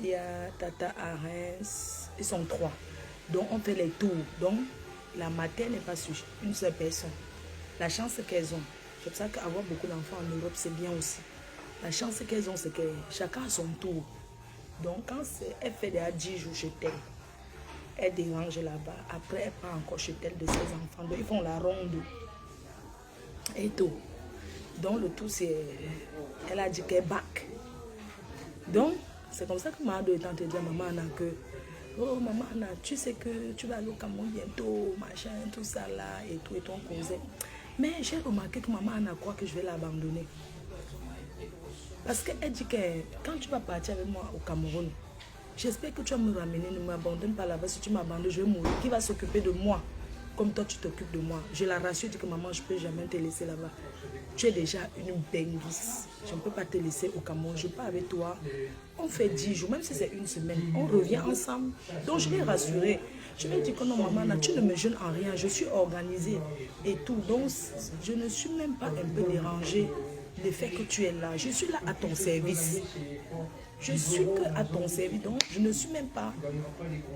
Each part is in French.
il y a Tata Arens, ils sont 3. Donc on fait les tours. Donc la maternelle n'est pas sur une seule personne. La chance qu'elles ont, c'est pour ça qu'avoir beaucoup d'enfants en Europe, c'est bien aussi. La chance qu'elles ont, c'est que chacun a son tour. Donc quand elle fait déjà 10 jours chez elle, elle dérange là-bas. Après, elle prend encore chez elle de ses enfants. Donc ils font la ronde et tout. Donc le tout, c'est... Elle a dit qu'elle back. Donc, c'est comme ça que Mado est en train de dire à maman Anna que oh maman Anna, tu sais que tu vas aller au Cameroun bientôt, machin, tout ça là, et tout, et ton cousin. Mais j'ai remarqué que maman Anna croit que je vais l'abandonner. Parce qu'elle dit que quand tu vas partir avec moi au Cameroun, j'espère que tu vas me ramener, ne m'abandonne pas là-bas. Si tu m'abandonnes, je vais mourir. Qui va s'occuper de moi comme toi tu t'occupes de moi? Je la rassure, je dis que maman, je ne peux jamais te laisser là-bas. Tu es déjà une benguisse. Je ne peux pas te laisser au Cameroun. Je pars avec toi. On fait 10 jours, même si c'est une semaine. On revient ensemble. Donc je l'ai rassurée. Je lui ai dit que non, maman, tu ne me gênes en rien. Je suis organisée et tout. Donc je ne suis même pas un peu dérangée le fait que tu es là. Je suis là à ton service. Je suis que à ton service. Donc je ne suis même pas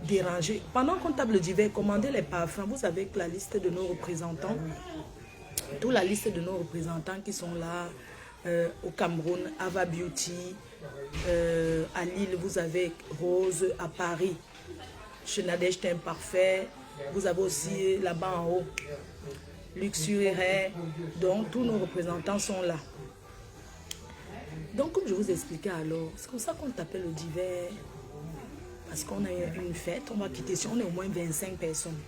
dérangée. Pendant qu'on table d'hiver, commandez les parfums. Vous avez la liste de nos représentants. Toute la liste de nos représentants qui sont là au Cameroun, Ava Beauty, à Lille, vous avez Rose, à Paris, chez Nadège Teint Parfait, vous avez aussi là-bas en haut, Luxury. Donc tous nos représentants sont là. Donc comme je vous expliquais alors, c'est comme ça qu'on t'appelle le d'hiver, parce qu'on a une fête, on va quitter, si on est au moins 25 personnes.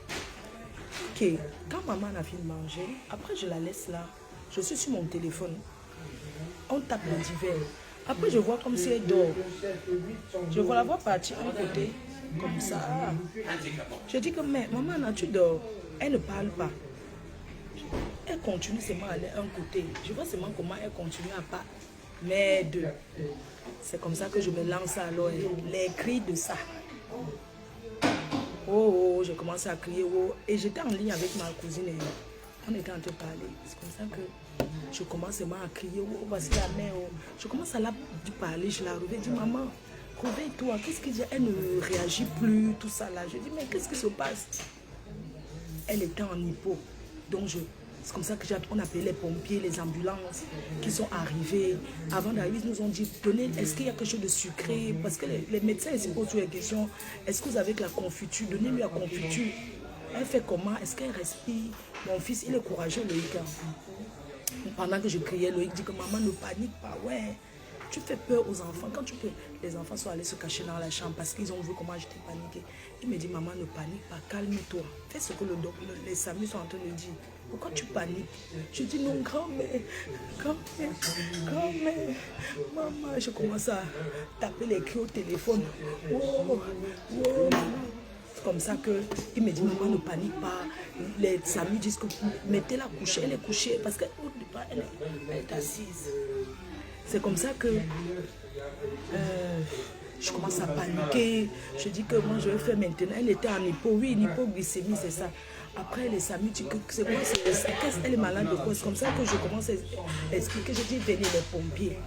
Ok, quand maman a fini de manger, après je la laisse là, je suis sur mon téléphone, on tape le d'hiver. Après je vois comme si elle dort, je vois la voir partir à côté, comme ça. Je dis que mais maman, tu dors, elle ne parle pas. Elle continue seulement à aller un côté, je vois seulement comment elle continue à pas. Mais deux, c'est comme ça que je me lance alors, les cris de ça. Oh, oh, j'ai commencé à crier, oh, et j'étais en ligne avec ma cousine et on était en train de parler. C'est comme ça que je commence seulement à crier, oh, voici la mère, oh. Je commence à la parler, je la réveille, je dis, maman, réveille-toi, qu'est-ce qu'il dit? Elle ne réagit plus, tout ça là. Je dis, mais qu'est-ce qui se passe? Elle était en hypo, donc c'est comme ça qu'on appelait les pompiers, les ambulances qui sont arrivés. Avant d'arriver, ils nous ont dit, est-ce qu'il y a quelque chose de sucré? Parce que les médecins se posent la question, est-ce que vous avez de la confiture? Donnez-lui la confiture. Elle fait comment? Est-ce qu'elle respire? Mon fils, il est courageux, Loïc. Pendant que je criais, Loïc dit que maman ne panique pas. Ouais, tu fais peur aux enfants. Quand tu peux, les enfants sont allés se cacher dans la chambre parce qu'ils ont vu comment j'étais paniquée. Il me dit, maman ne panique pas, calme-toi. Fais ce que les SAMU sont en train de dire. Pourquoi tu paniques? Je dis non, grand-mère, grand-mère, maman. Je commence à taper les cris au téléphone. Oh, oh. C'est comme ça qu'il me dit, maman ne panique pas. Les SAMU disent que mettez-la couchée, elle est couchée parce qu'au départ, elle est assise. C'est comme ça que je commence à paniquer. Je dis que moi je vais faire maintenant. Elle était en hypo, oui, une hypoglycémie, c'est ça. Après les SAMU disent que c'est quoi, elle est malade de quoi? C'est comme ça que je commence à expliquer. Je dis venez les pompiers.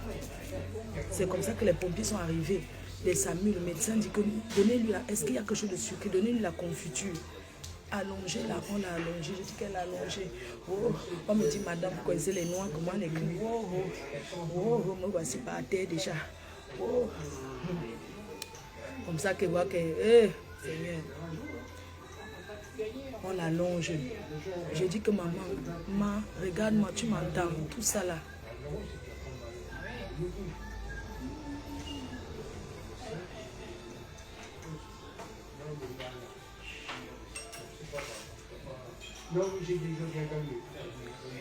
C'est comme ça que les pompiers sont arrivés. Les SAMU, le médecin dit que donnez-lui la, est-ce qu'il y a quelque chose de sucré? Donnez-lui la confiture. Allongée là, on l'a allongée. Je dis qu'elle a allongé. Oh, on me dit madame, vous connaissez les noix, comment on écrit? Oh, oh, oh, oh, me voici par terre déjà. Oh. Comme ça que voit que, Seigneur, on l'allonge. Je dis que maman, regarde-moi, tu m'entends, tout ça là.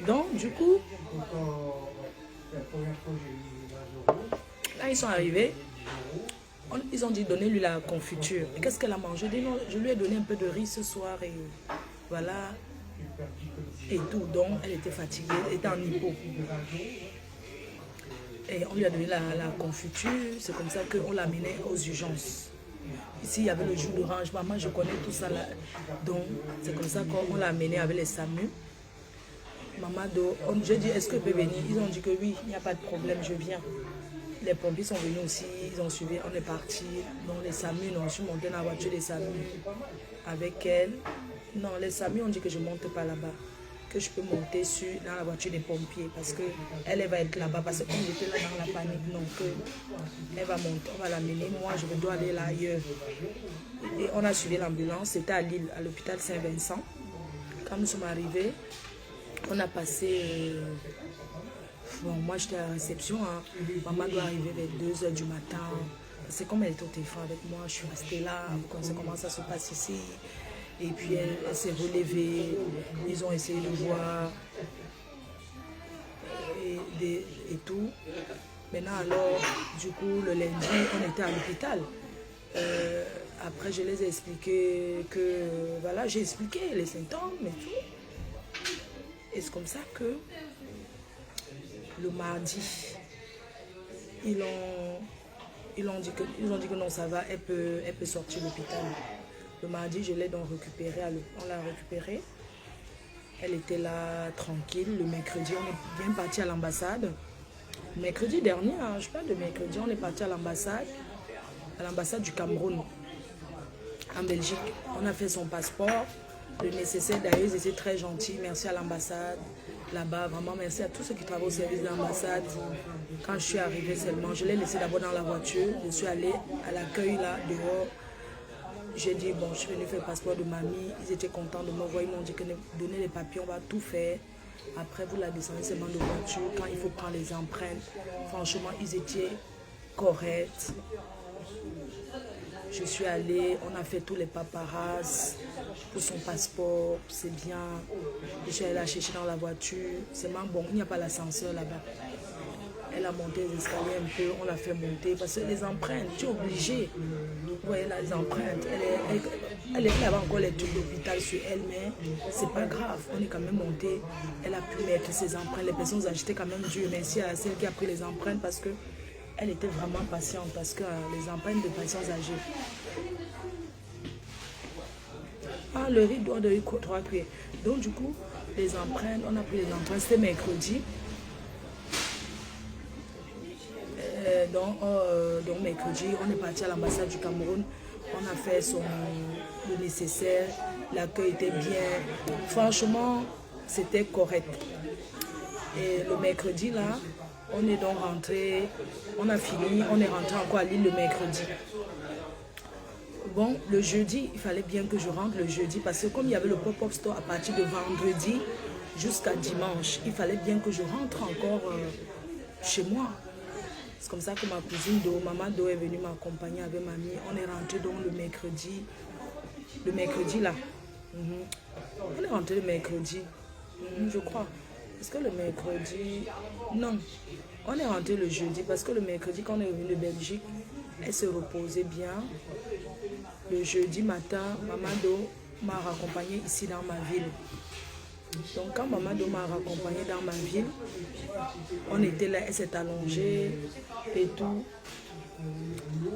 Donc, du coup, là, ils sont arrivés. Ils ont dit, donnez-lui la confiture. Qu'est-ce qu'elle a mangé? Je lui ai donné un peu de riz ce soir et voilà. Et tout. Donc, elle était fatiguée, elle était en hypo. Et on lui a donné la confiture. C'est comme ça qu'on l'a amenée aux urgences. Ici, il y avait le jus d'orange. Maman, je connais tout ça là. Donc, c'est comme ça qu'on l'a amené avec les SAMU. Maman, je dis, est-ce que je peux venir? Ils ont dit que oui, il n'y a pas de problème, je viens. Les pompiers sont venus aussi, ils ont suivi, on est parti. Donc les SAMU, non, je suis montée dans la voiture des SAMU avec elle. Non, les SAMU ont dit que je ne monte pas là-bas, que je peux monter dans la voiture des pompiers parce qu'elle va être là-bas. Parce que comme j'étais là dans la panique, non, elle va monter, on va l'amener. Moi, je dois aller là ailleurs. Et on a suivi l'ambulance, c'était à Lille, à l'hôpital Saint-Vincent. Quand nous sommes arrivés, on a passé... Bon, moi j'étais à la réception, hein. Maman doit arriver vers 2 h du matin. C'est comme elle était au téléphone avec moi, je suis restée là, vous connaissez comment ça se passe ici. Et puis elle s'est relevée, ils ont essayé de voir et tout. Maintenant alors, du coup, le lundi, on était à l'hôpital. Après, je les ai expliqué que, voilà, j'ai expliqué les symptômes et tout. Et c'est comme ça que le mardi, ils ont dit que non, ça va, elle peut sortir de l'hôpital. Le mardi, je l'ai donc récupérée, on l'a récupérée. Elle était là, tranquille. Le mercredi, on est bien parti à l'ambassade. Mercredi dernier, hein, je parle de mercredi, on est parti à l'ambassade du Cameroun, en Belgique. On a fait son passeport, le nécessaire. D'ailleurs, ils étaient très gentils. Merci à l'ambassade. Là-bas, vraiment merci à tous ceux qui travaillent au service de l'ambassade. Quand je suis arrivée seulement, je l'ai laissé d'abord dans la voiture. Je suis allée à l'accueil là, dehors. J'ai dit, bon, je suis venue faire le passeport de mamie. Ils étaient contents de me voir. Ils m'ont dit que donner les papiers, on va tout faire. Après, vous la descendez seulement de voiture. Quand il faut prendre les empreintes, franchement, ils étaient corrects. Je suis allée, on a fait tous les paparazzi pour son passeport, c'est bien. Je suis allée la chercher dans la voiture. C'est vraiment bon, il n'y a pas l'ascenseur là-bas. Elle a monté les escaliers un peu, on l'a fait monter parce que les empreintes, tu es obligé. Vous voyez là, les empreintes, elle avait encore les trucs d'hôpital sur elle, mais c'est pas grave. On est quand même monté. Elle a pu mettre ses empreintes. Les personnes agitaient quand même Dieu. Merci à celle qui a pris les empreintes parce que elle était vraiment patiente parce que les empreintes de patients âgés. Ah, le riz doit de 3 cuillères. Donc du coup, les empreintes, on a pris les empreintes, c'était mercredi. Donc mercredi, on est parti à l'ambassade du Cameroun. On a fait le nécessaire. L'accueil était bien. Franchement, c'était correct. Et le mercredi, là, on est donc rentré. On a fini. On est rentré encore à Lille le mercredi. Bon, le jeudi, il fallait bien que je rentre le jeudi parce que comme il y avait le pop-up store à partir de vendredi jusqu'à dimanche, il fallait bien que je rentre encore chez moi. C'est comme ça que ma cousine Maman Do est venue m'accompagner avec mamie. On est rentré donc le mercredi là. On est rentré le mercredi, je crois. Est-ce que le mercredi... Non, on est rentré le jeudi parce que le mercredi quand on est revenu de Belgique, elle se reposait bien. Le jeudi matin, Maman Do m'a raccompagnée ici dans ma ville. Donc quand Maman Do m'a raccompagnée dans ma ville, on était là, elle s'est allongée et tout.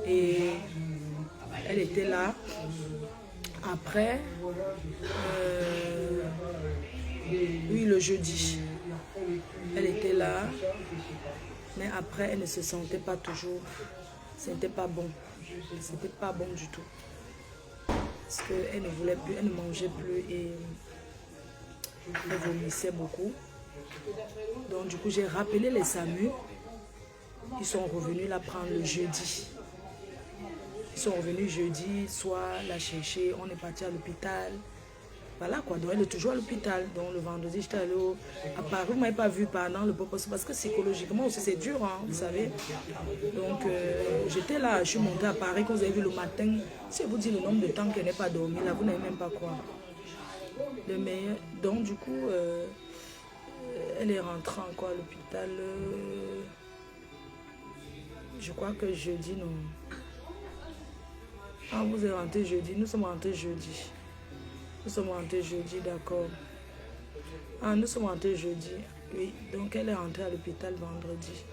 Et elle était là. Après, oui, le jeudi, elle était là. Mais après, elle ne se sentait pas toujours. C'était pas bon. C'était pas bon du tout. Parce qu'elle ne voulait plus, elle ne mangeait plus et elle vomissait beaucoup. Donc du coup, j'ai rappelé les SAMU. Ils sont revenus la prendre le jeudi. Ils sont revenus jeudi, soit la chercher. On est parti à l'hôpital. Voilà quoi, donc elle est toujours à l'hôpital. Donc le vendredi, j'étais allée à Paris. Vous ne m'avez pas vu pendant le pop-up parce que psychologiquement aussi c'est dur, hein, vous savez. Donc j'étais là, je suis montée à Paris, quand vous avez vu le matin. Si je vous dis le nombre de temps qu'elle n'est pas dormie, là, vous n'avez même pas quoi. Le meilleur. Donc du coup, elle est rentrée encore à l'hôpital. Je crois que jeudi, non. Ah, vous êtes rentré jeudi, nous sommes rentrés jeudi. Nous sommes rentrés jeudi, d'accord. Ah, nous sommes rentrés jeudi. Oui, donc elle est rentrée à l'hôpital vendredi.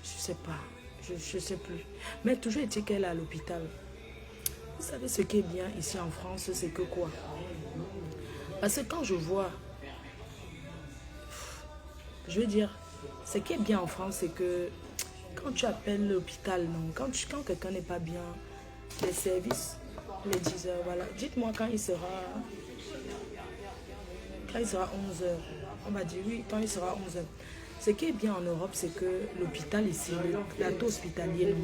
Je sais pas, je sais plus. Mais toujours est-il qu'elle est à l'hôpital. Vous savez ce qui est bien ici en France, c'est que quoi? Parce que quand je vois, je veux dire, ce qui est bien en France, c'est que quand tu appelles l'hôpital, non, quand quelqu'un n'est pas bien, les services, les 10 heures, voilà. Dites-moi quand il sera 11 heures. On va dire oui, quand il sera 11 heures. Ce qui est bien en Europe, c'est que l'hôpital ici, le plateau hospitalier,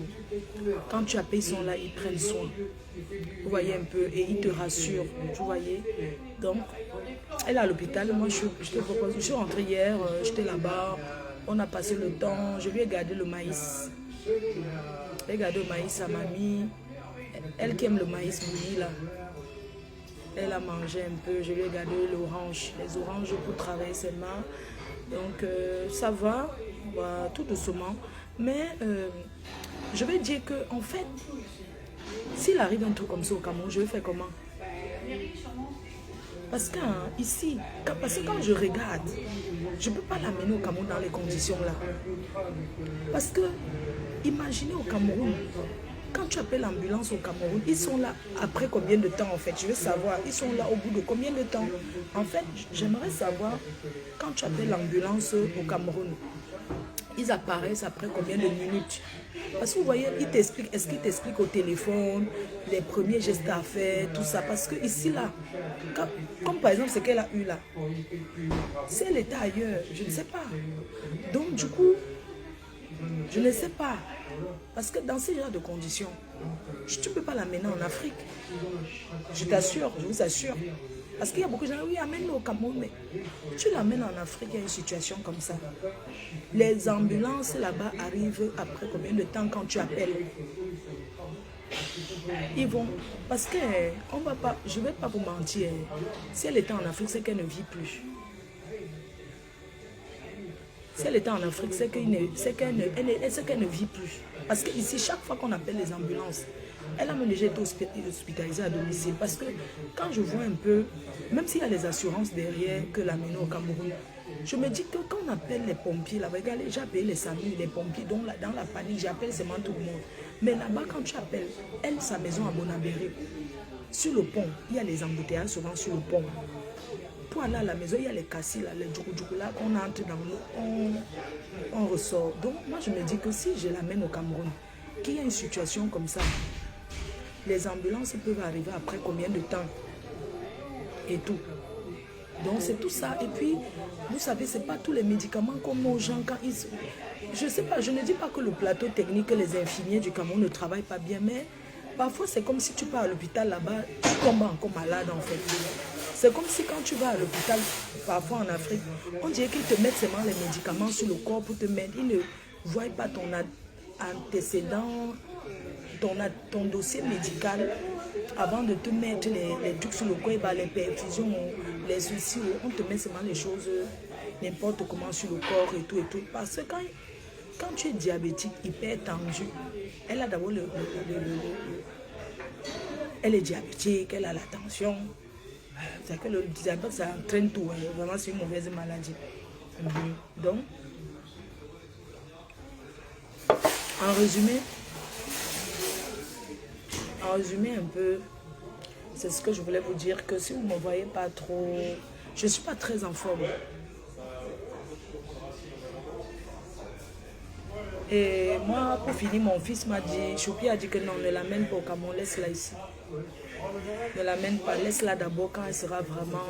quand tu appelles, ils sont là, ils prennent soin. Vous voyez un peu, et ils te rassurent, vous voyez. Donc, elle est à l'hôpital, moi je te propose, je suis rentrée hier, j'étais là-bas, on a passé le temps, je lui ai gardé le maïs. J'ai gardé le maïs à mamie, elle qui aime le maïs bouilli là. Elle a mangé un peu, je lui ai gardé l'orange, les oranges pour travailler ses mains. Donc ça va, bah, tout doucement. Mais je vais dire que en fait, s'il arrive un truc comme ça au Cameroun, je vais faire comment? Parce que ici, parce que quand je regarde, je ne peux pas l'amener au Cameroun dans les conditions là. Parce que, imaginez au Cameroun, quand tu appelles l'ambulance au Cameroun, ils sont là après combien de temps en fait? Je veux savoir, ils sont là au bout de combien de temps? En fait, j'aimerais savoir, quand tu appelles l'ambulance au Cameroun, ils apparaissent après combien de minutes? Parce que vous voyez, ils t'expliquent, est-ce qu'ils t'expliquent au téléphone, les premiers gestes à faire, tout ça? Parce que ici, là, comme par exemple ce qu'elle a eu là, si elle était ailleurs, je ne sais pas. Donc du coup, je ne sais pas. Parce que dans ces genres de conditions, tu ne peux pas l'amener en Afrique. Je t'assure, je vous assure. Parce qu'il y a beaucoup de gens, oui, amène-le au Cameroun, mais tu l'amènes en Afrique, il y a une situation comme ça. Les ambulances là-bas arrivent après combien de temps quand tu appelles? Ils vont, parce que on va pas, je ne vais pas vous mentir, si elle était en Afrique, c'est qu'elle ne vit plus. Si elle était en Afrique, c'est qu'elle ne vit plus. Parce qu'ici, chaque fois qu'on appelle les ambulances, elle a même déjà été hospitalisée à domicile. Parce que quand je vois un peu, même s'il y a les assurances derrière que l'amène au Cameroun, je me dis que quand on appelle les pompiers, là, regardez, j'ai appelé les amis, les pompiers, donc là, dans la panique, j'appelle seulement tout le monde. Mais là-bas, quand tu appelles, elle, sa maison à Bonabéré, sur le pont, il y a les embouteillages souvent sur le pont. Pour aller à la maison, il y a les cassis, là, les djougou là, qu'on entre dans l'eau, on ressort. Donc, moi, je me dis que si je l'amène au Cameroun, qu'il y a une situation comme ça, les ambulances peuvent arriver après combien de temps et tout. Donc, c'est tout ça. Et puis, vous savez, ce n'est pas tous les médicaments comme aux gens quand ils... Je ne sais pas, je ne dis pas que le plateau technique, les infirmiers du Cameroun ne travaillent pas bien, mais parfois, c'est comme si tu pars à l'hôpital là-bas, tu tombes encore malade en fait. C'est comme si quand tu vas à l'hôpital, parfois en Afrique, on dirait qu'ils te mettent seulement les médicaments sur le corps pour te mettre. Ils ne voient pas ton antécédent, ton dossier médical avant de te mettre les trucs sur le corps, les perfusions, les soucis. On te met seulement les choses n'importe comment sur le corps et tout et tout. Parce que quand tu es diabétique, hyper tendu, elle a d'abord elle est diabétique, elle a la tension. C'est que le diabète, ça entraîne tout. Hein. Vraiment, c'est une mauvaise maladie. Donc, en résumé un peu, c'est ce que je voulais vous dire, que si vous ne me voyez pas trop, je ne suis pas très en forme. Et moi, pour finir, mon fils m'a dit, Choupi a dit que non, ne l'amène pas au Cameroun, laisse-la ici. Ne l'amène pas, laisse-la d'abord quand elle sera vraiment...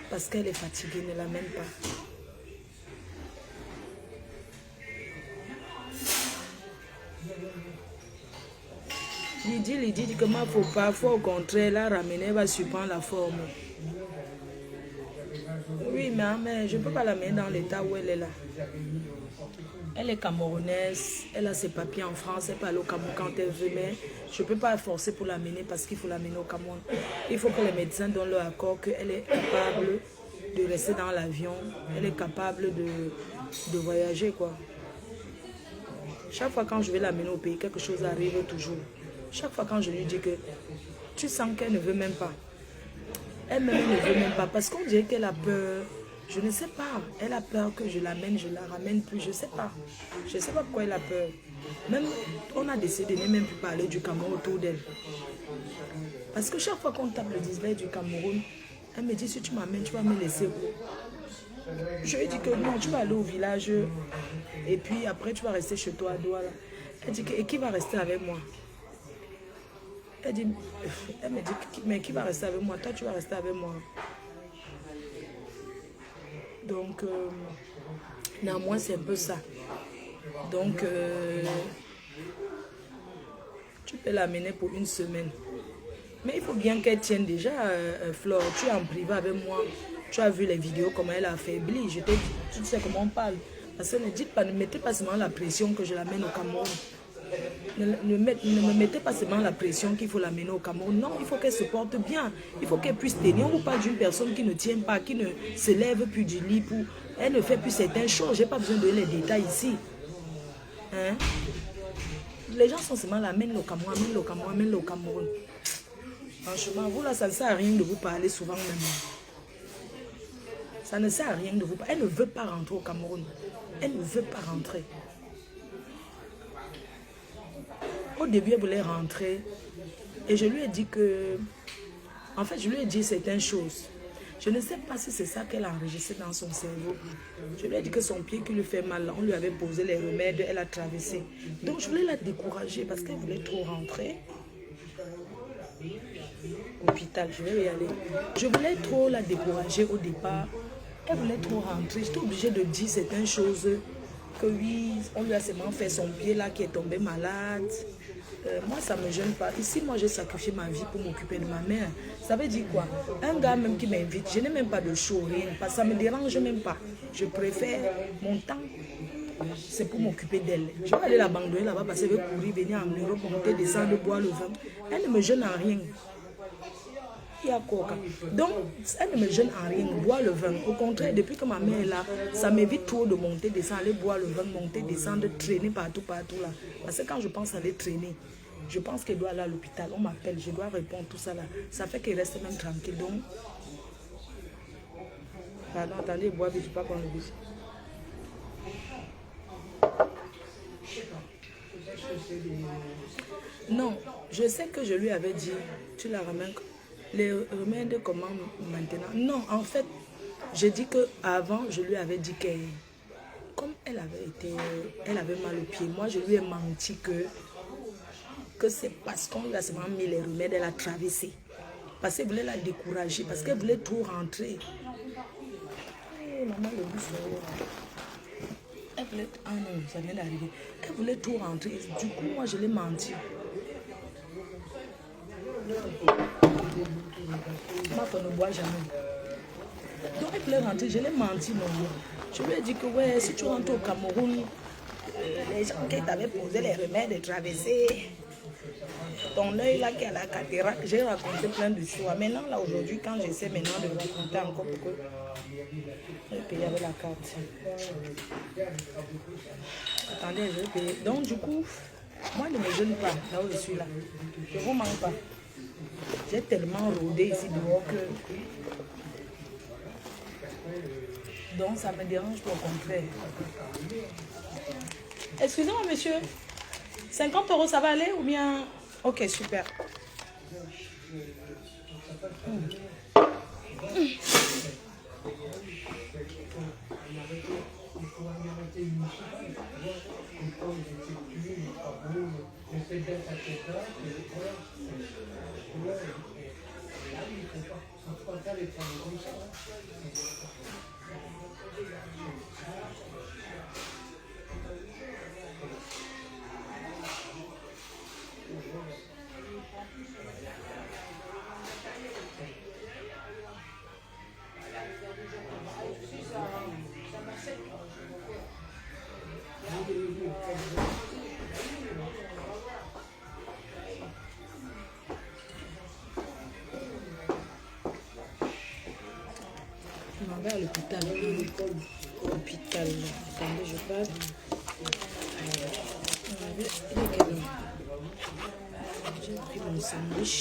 Parce qu'elle est fatiguée, ne l'amène pas. Il dit que moi, faut pas, faut au contraire, la ramener, elle va surprendre la forme. Oui, mais je ne peux pas l'amener dans l'état où elle est là. Elle est camerounaise, elle a ses papiers en France, elle peut aller au Cameroun quand elle veut, mais je ne peux pas la forcer pour l'amener parce qu'il faut l'amener au Cameroun. Il faut que les médecins donnent leur accord qu'elle est capable de rester dans l'avion, elle est capable de voyager, quoi. Chaque fois quand je vais l'amener au pays, quelque chose arrive toujours. Chaque fois quand je lui dis que tu sens qu'elle ne veut même pas. Elle-même ne veut même pas parce qu'on dirait qu'elle a peur. Je ne sais pas. Elle a peur que je l'amène, je la ramène plus. Je ne sais pas. Je ne sais pas pourquoi elle a peur. Même, on a décidé de ne même plus parler du Cameroun autour d'elle. Parce que chaque fois qu'on tape le display du Cameroun, elle me dit, si tu m'amènes, tu vas me laisser où? Je lui ai dit que non, tu vas aller au village et puis après tu vas rester chez toi à Douala. Elle dit que, et qui va rester avec moi? Elle me dit, mais qui va rester avec moi? Toi, tu vas rester avec moi. Donc, néanmoins, c'est un peu ça. Donc, tu peux l'amener pour une semaine. Mais il faut bien qu'elle tienne déjà, Flore. Tu es en privé avec moi. Tu as vu les vidéos, comment elle a affaibli. Je t'ai dit, tu sais comment on parle. Parce que ne mettez pas seulement la pression que je l'amène au Cameroun. Ne me mettez pas seulement la pression qu'il faut l'amener au Cameroun. Non, il faut qu'elle se porte bien. Il faut qu'elle puisse tenir. On vous parle d'une personne qui ne tient pas, qui ne se lève plus du lit. Elle ne fait plus certaines choses. Je n'ai pas besoin de donner les détails ici. Hein? Les gens sont seulement là, amène-le au Cameroun, amène-le au Cameroun, amène-le au Cameroun. Franchement, vous là, ça ne sert à rien de vous parler souvent même. Ça ne sert à rien de vous parler. Elle ne veut pas rentrer au Cameroun. Elle ne veut pas rentrer. Au début, elle voulait rentrer. Et je lui ai dit que... En fait, je lui ai dit certaines choses. Je ne sais pas si c'est ça qu'elle a enregistré dans son cerveau. Je lui ai dit que son pied qui lui fait mal, on lui avait posé les remèdes, elle a traversé. Donc, je voulais la décourager parce qu'elle voulait trop rentrer. Hôpital, je vais y aller. Je voulais trop la décourager au départ. Elle voulait trop rentrer. J'étais obligée de dire certaines choses. Que oui, on lui a seulement fait son pied là qui est tombé malade. Moi, ça ne me gêne pas. Ici, moi, j'ai sacrifié ma vie pour m'occuper de ma mère. Ça veut dire quoi? Un gars même qui m'invite, je n'ai même pas de show, rien. Parce que ça ne me dérange même pas. Je préfère mon temps. C'est pour m'occuper d'elle. Je vais aller l'abandonner là-bas parce qu'elle veut courir, venir en Europe, monter, descendre, boire le vin. Elle ne me gêne en rien. Donc, elle ne me gêne en rien, boire le vin. Au contraire, depuis que ma mère est là, ça m'évite trop de monter, descendre, aller boire le vin, monter, descendre, traîner partout là. Parce que quand je pense aller traîner, je pense qu'elle doit aller à l'hôpital. On m'appelle, je dois répondre, tout ça là. Ça fait qu'elle reste même tranquille. Donc, pardon, attendez, boire, je ne peux pas prendre le bus. Non, je sais que je lui avais dit, tu la ramènes. Les remèdes, comment maintenant? Non, en fait, j'ai dit qu'avant, je lui avais dit que, comme elle avait mal au pied, moi, je lui ai menti que c'est parce qu'on lui a seulement mis les remèdes, elle a traversé. Parce qu'elle voulait la décourager, parce qu'elle voulait trop rentrer. Hey, maman, le bus elle voulait... Ah non, ça vient d'arriver. Elle voulait trop rentrer. Du coup, moi, je l'ai menti. Ma femme ne boit jamais. Donc elle voulait rentrer, je l'ai menti non. Je lui ai dit que ouais, si tu rentres au Cameroun, les gens qui t'avaient posé les remèdes et traversé, ton œil là qui est à la cataracte, j'ai raconté plein de choses. Maintenant là aujourd'hui, quand j'essaie maintenant de raconter encore pour que je vais payer avec la carte. Attendez, je vais payer. Donc du coup, moi ne me gêne pas là où je suis là. Je ne vous manque pas. J'ai tellement rôdé ici dehors que... Donc ça me dérange pas, au contraire. Excusez-moi monsieur, 50 € ça va aller ou bien... Ok, super. Je m'en vais à l'hôpital. Hôpital. Attendez, je passe. J'ai pris mon sandwich.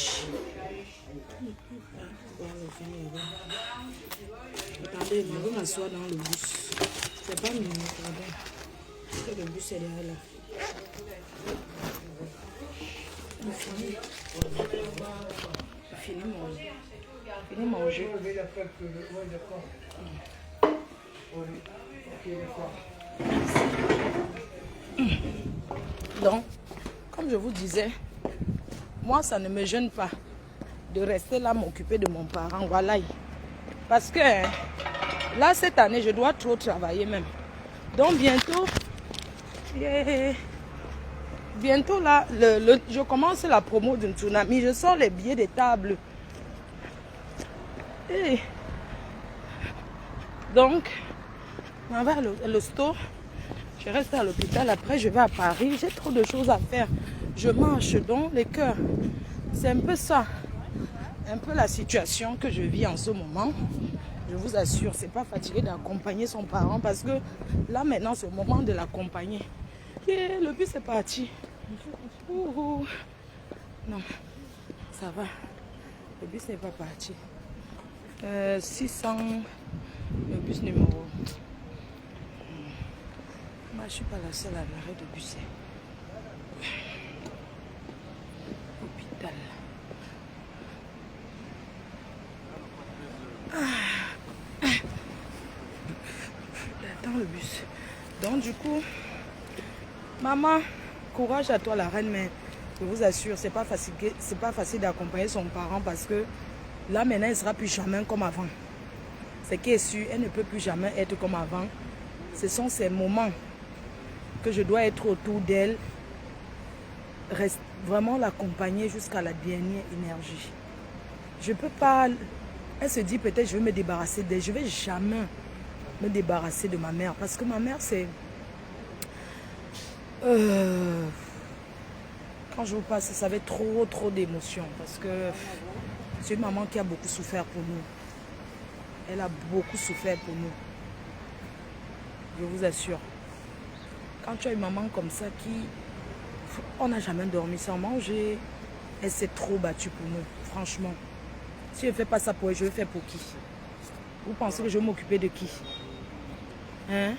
Attendez, je vais m'asseoir dans le bus. C'est pas mignon, pardon. Le bus est derrière là. Fini manger. Donc, comme je vous disais, moi, ça ne me gêne pas de rester là m'occuper de mon parent. Voilà. Parce que là, cette année, je dois trop travailler même. Donc, bientôt, bientôt là, je commence la promo d'une tsunami. Je sors les billets des tables. Et donc, on va à l'hosto. Je reste à l'hôpital. Après, je vais à Paris. J'ai trop de choses à faire. Je marche dans les cœurs. C'est un peu ça. Un peu la situation que je vis en ce moment. Je vous assure, c'est pas fatigué d'accompagner son parent parce que là maintenant c'est le moment de l'accompagner. Le bus est parti. Non, ça va. Le bus n'est pas parti. 600, le bus numéro. Moi je suis pas la seule à l'arrêt de bus. Hôpital. Dans le bus. Donc du coup, maman, courage à toi la reine, mais je vous assure, c'est pas facile d'accompagner son parent parce que là maintenant, elle ne sera plus jamais comme avant. C'est qui est sûr, elle ne peut plus jamais être comme avant. Ce sont ces moments que je dois être autour d'elle, vraiment l'accompagner jusqu'à la dernière énergie. Je peux pas. Elle se dit peut-être je vais me débarrasser d'elle. Je vais jamais me débarrasser de ma mère parce que ma mère c'est quand je vous passe ça avait trop d'émotions parce que c'est une maman qui a beaucoup souffert pour nous. Elle a beaucoup souffert pour nous, je vous assure. Quand tu as une maman comme ça qui on n'a jamais dormi sans manger, elle s'est trop battue pour nous, franchement. Si je ne fais pas ça pour elle, je vais faire pour qui? Vous pensez que je vais m'occuper de qui? Hein?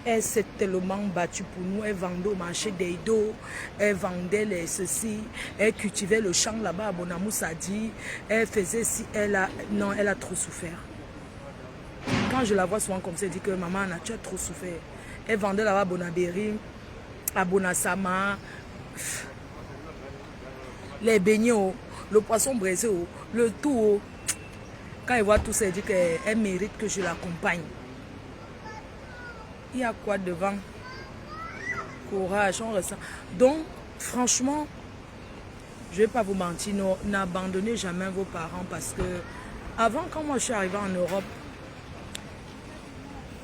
Elle s'est tellement battue pour nous. Elle vendait au marché des dos. Elle vendait les ceci. Elle cultivait le champ là-bas à Bonamoussadi. Elle faisait si. Non, elle a trop souffert. Quand je la vois souvent comme ça, elle dit que maman, tu as trop souffert. Elle vendait là-bas à Bonabéry, à Bonassama. Les beignets, le poisson braisé, le tout. Quand elle voit tout ça, elle dit qu'elle mérite que je l'accompagne. Il y a quoi devant? Courage, on ressent. Donc, franchement, je ne vais pas vous mentir, n'abandonnez jamais vos parents parce que avant, quand moi je suis arrivée en Europe,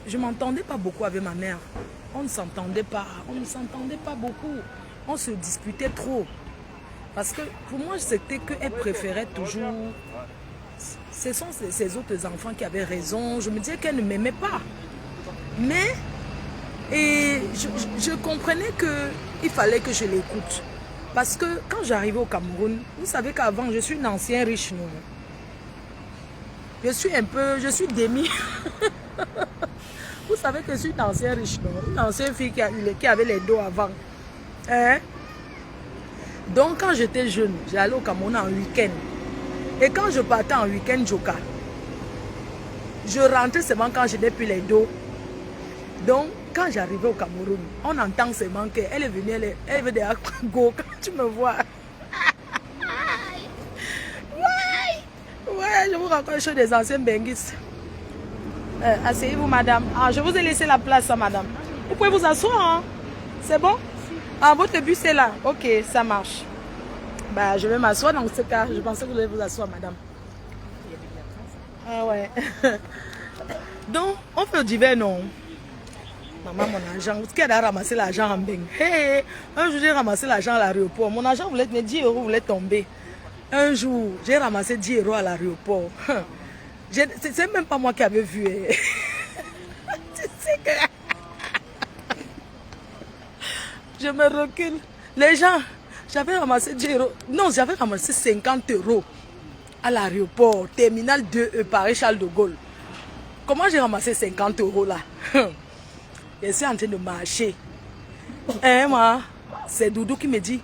je ne m'entendais pas beaucoup avec ma mère. On ne s'entendait pas beaucoup. On se disputait trop. Parce que pour moi, c'était qu'elle préférait toujours... Ce sont ses autres enfants qui avaient raison. Je me disais qu'elle ne m'aimait pas. Mais je comprenais qu'il fallait que je l'écoute. Parce que quand j'arrivais au Cameroun, vous savez qu'avant, je suis une ancienne riche. Non? Je suis demi. Vous savez que je suis une ancienne riche. Non? Une ancienne fille qui avait les dos avant. Hein? Donc quand j'étais jeune, j'allais au Cameroun en week-end. Et quand je partais en week-end, je rentrais seulement quand je n'ai plus les dos. Donc quand j'arrivais au Cameroun, on entend seulement qu'elle est venue, elle veut des go quand tu me vois. Ouais, je vous raconte chez des anciens benguistes. Asseyez-vous, madame. Ah, je vous ai laissé la place, hein, madame. Vous pouvez vous asseoir, hein? C'est bon? Ah, votre bus est là. Ok, ça marche. Bah, je vais m'asseoir dans ce cas. Je pensais que vous allez vous asseoir, madame. Ah ouais. Donc, on fait divers, non? Maman, mon argent. Qui a ramassé l'argent en bing? Hey, un jour, j'ai ramassé l'argent à l'aéroport. Mon argent voulait tenir 10 euros, voulait tomber. Un jour, j'ai ramassé 10 euros à l'aéroport. C'est même pas moi qui avais vu. Tu sais que... Je me recule. Les gens, j'avais ramassé 10 euros. Non, j'avais ramassé 50 euros à l'aéroport, terminal 2E, Paris Charles de Gaulle. Comment j'ai ramassé 50 euros là? Je suis en train de marcher. Et moi, c'est Doudou qui me dit,